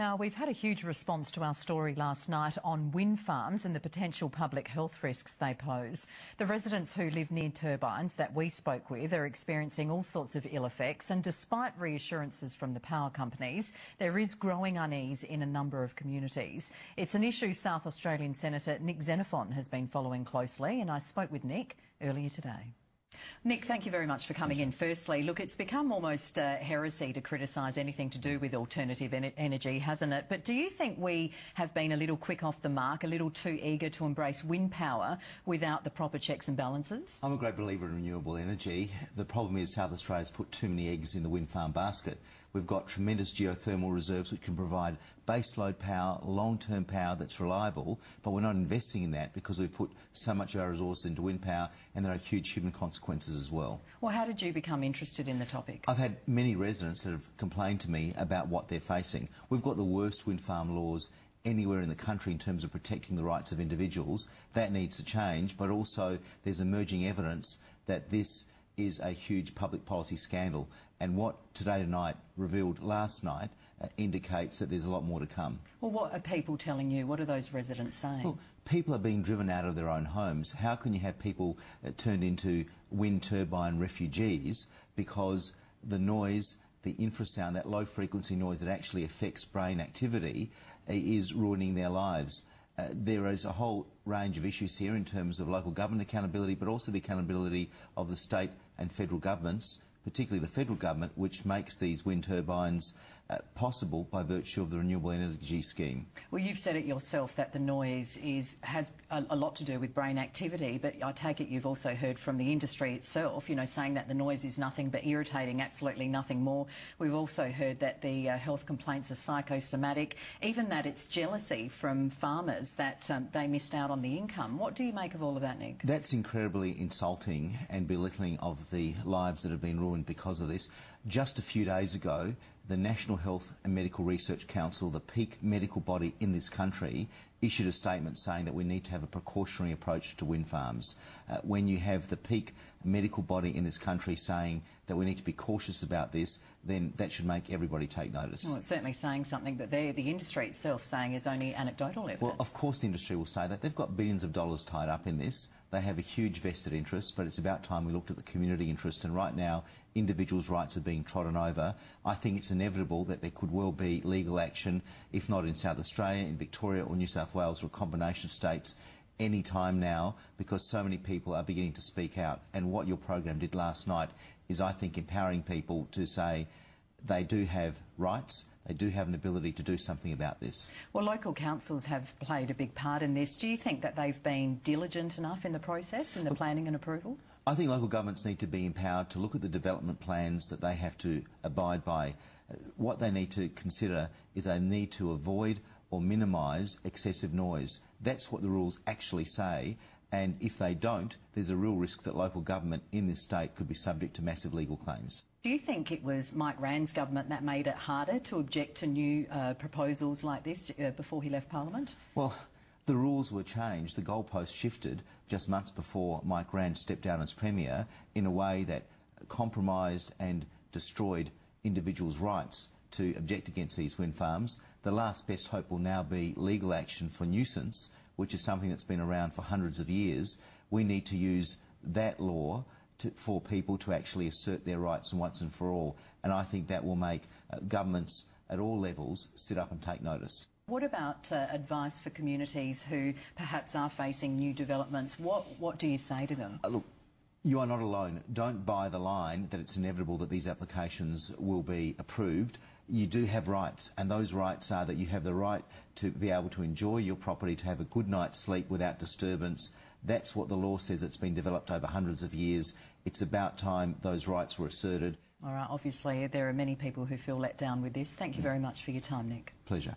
Now, we've had a huge response to our story last night on wind farms and the potential public health risks they pose. The residents who live near turbines that we spoke with are experiencing all sorts of ill effects, and despite reassurances from the power companies, there is growing unease in a number of communities. It's an issue South Australian Senator Nick Xenophon has been following closely, and I spoke with Nick earlier today. Nick, thank you very much for coming in. Firstly, look, it's become almost heresy to criticise anything to do with alternative energy, hasn't it? But do you think we have been a little quick off the mark, a little too eager to embrace wind power without the proper checks and balances? I'm a great believer in renewable energy. The problem is South Australia's put too many eggs in the wind farm basket. We've got tremendous geothermal reserves which can provide baseload power, long-term power that's reliable, but we're not investing in that because we've put so much of our resources into wind power, and there are huge human consequences as well. Well, how did you become interested in the topic? I've had many residents that have complained to me about what they're facing. We've got the worst wind farm laws anywhere in the country in terms of protecting the rights of individuals. That needs to change, but also there's emerging evidence that this is a huge public policy scandal, and what Today Tonight revealed last night indicates that there's a lot more to come. Well, what are people telling you? What are those residents saying? Well, people are being driven out of their own homes. How can you have people turned into wind turbine refugees because the noise, the infrasound, that low frequency noise that actually affects brain activity is ruining their lives? There is a whole range of issues here in terms of local government accountability, but also the accountability of the state and federal governments, particularly the federal government, which makes these wind turbines possible by virtue of the renewable energy scheme. Well, you've said it yourself that the noise has a lot to do with brain activity, but I take it you've also heard from the industry itself, you know, saying that the noise is nothing but irritating, absolutely nothing more. We've also heard that the health complaints are psychosomatic, even that it's jealousy from farmers that they missed out on the income. What do you make of all of that, Nick? That's incredibly insulting and belittling of the lives that have been ruined because of this. Just a few days ago, the National Health and Medical Research Council, the peak medical body in this country, issued a statement saying that we need to have a precautionary approach to wind farms. When you have the peak medical body in this country saying that we need to be cautious about this, then that should make everybody take notice. Well, it's certainly saying something, but the industry itself saying is only anecdotal evidence. Well, of course the industry will say that. They've got billions of dollars tied up in this. They have a huge vested interest, but it's about time we looked at the community interest, and right now individuals' rights are being trodden over. I think it's inevitable that there could well be legal action, if not in South Australia, in Victoria or New South Wales, or a combination of states, any time now, because so many people are beginning to speak out. And what your program did last night is, I think, empowering people to say they do have rights, they do have an ability to do something about this. Well, local councils have played a big part in this. Do you think that they've been diligent enough in the process, in the planning and approval? I think local governments need to be empowered to look at the development plans that they have to abide by. What they need to consider is they need to avoid or minimise excessive noise. That's what the rules actually say, and if they don't, there's a real risk that local government in this state could be subject to massive legal claims. Do you think it was Mike Rann's government that made it harder to object to new proposals like this before he left Parliament? Well, the rules were changed, the goalposts shifted just months before Mike Rann stepped down as Premier in a way that compromised and destroyed individuals' rights to object against these wind farms. The last best hope will now be legal action for nuisance, which is something that's been around for hundreds of years. We need to use that law for people to actually assert their rights once and for all, and I think that will make governments at all levels sit up and take notice. What about advice for communities who perhaps are facing new developments? What do you say to them? Look, you are not alone. Don't buy the line that it's inevitable that these applications will be approved. You do have rights, and those rights are that you have the right to be able to enjoy your property, to have a good night's sleep without disturbance. That's what the law says. It's been developed over hundreds of years. It's about time those rights were asserted. All right, obviously there are many people who feel let down with this. Thank you very much for your time, Nick. Pleasure.